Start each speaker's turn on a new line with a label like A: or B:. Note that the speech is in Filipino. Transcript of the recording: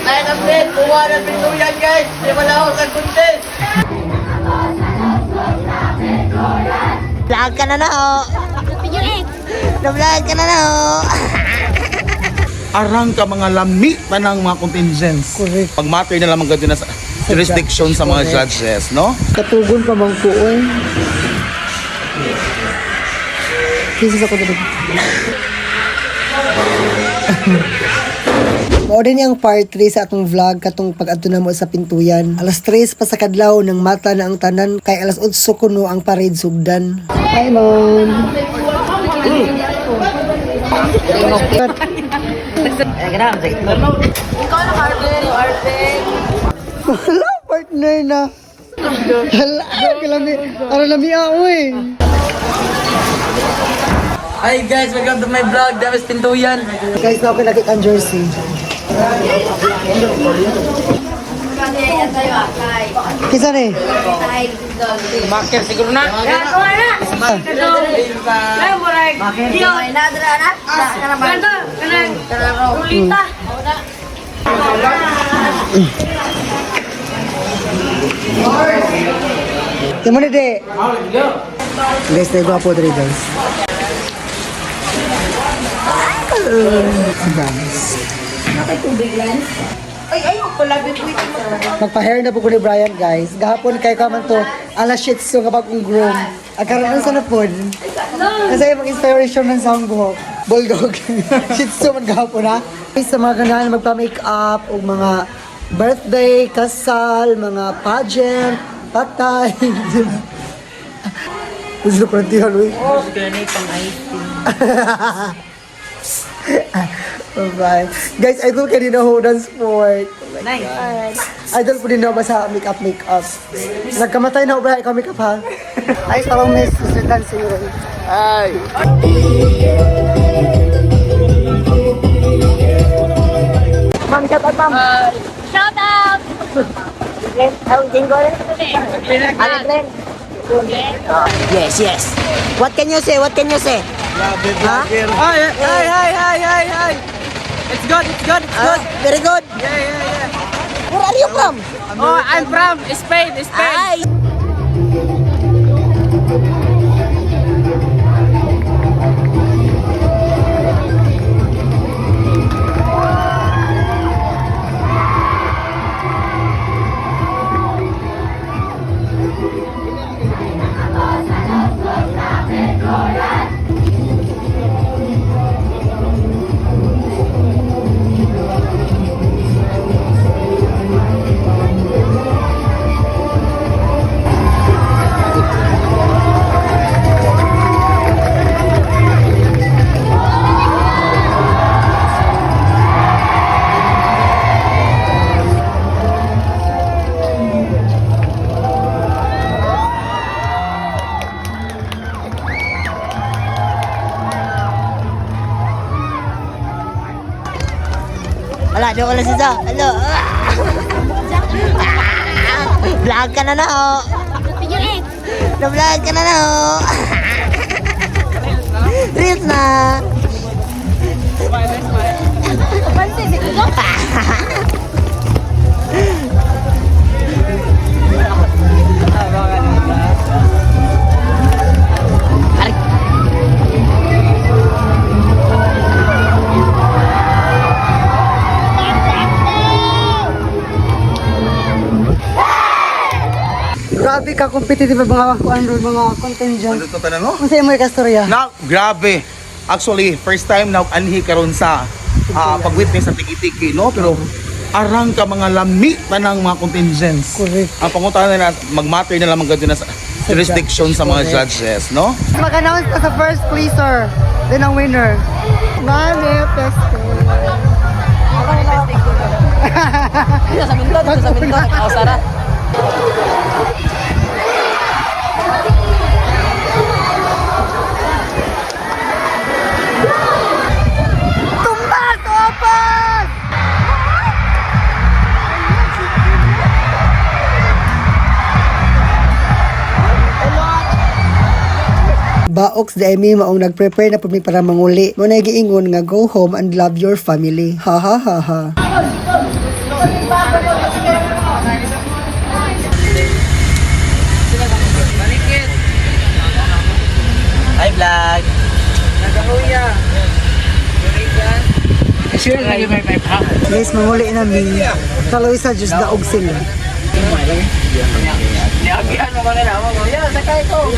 A: Tayo ng plate, kuha ng pintuyan guys. Hindi wala ako sa content.
B: Vlog ka na na ho. Na-vlog ka na na ho.
C: Arang ka mga lami pa ng mga contingents.
D: Correct.
C: Pag matter na lang maganda na sa jurisdiction sa mga judges, no?
D: Katugon pa bang kuoy? Kisas ako dito. Mao din yung part 3 sa atong vlog katong pag-adto na mo sa pintuyan. Alas 3 pa sa kadlaw nang mata na ang tanan kay alas 8 kuno ang parade sugdan. Hi mom. Wala partner na. Hala, kalami. Ano lami ako eh.
A: Hi guys, welcome to my vlog. Davis Pintuyan.
D: Guys, na ako lagi ang jersey. Kisa ni?
A: Marker siguro na.
D: Di mo ni de. Guys, na po dito guys. Guys. Magpa-hair na po ko ni Brian guys. Gahapon kay kaman to alas shih tzu nga bagong groom. Agkaroon sa napod. Kasi yung inspiration ng sound buhok. Bulldog. Shih tzu man gahapon ha. Sa mga ganahan magpa-makeup o mga birthday, kasal, mga pageant, patay. Gusto ko nantihan uy. Bye. Guys, idol ka din ako ng sport. Oh my God. Idol po din ako sa makeup. Nagkamatay na ubra, ikaw makeup ha? Ay, sarang miss. Susundan sa iyo. Ay. Ma'am, shout out ma'am.
B: Shout out! Yes. What can you say? Huh?
A: Hi. It's good.
B: Very good.
A: Yeah.
B: Where are you from?
A: Oh, I'm from Spain.
B: Ay! Wala, di ko lang siya. Hello. Vlog ka na na ho. Na-vlog ka na na ho. Reels na.
D: Grabe ka, competitive mga contingent.
C: Ano to tanan no?
D: Kung sa'yo mo yung kastorya.
C: Na, grabe. Actually, first time na anhi karon sa pag-witness sa tiki-tiki, no? Pero arang ka mga lami pa ng mga contingents.
D: Correct.
C: Ang panguntahan na mag-matter na lang maganda na sa jurisdiction sa mga judges, no?
D: Mag-announce ka sa first pleaser, then ang winner. Manifesto.
A: Sa Mindoro. Ako Sarah.
D: Tumbas! Opas! Baoks Demi maong nag-prepare na po mi para manguli. Mo na giingon nga go home and love your family. Ha ha ha ha.
A: Hi, vlog. Nagaluya. Sure, lagi may pa.
D: Guys, mamuli namin. Kaloy sa Diyos daog sila.
A: Niagihan mo ko nila. Sakay ko.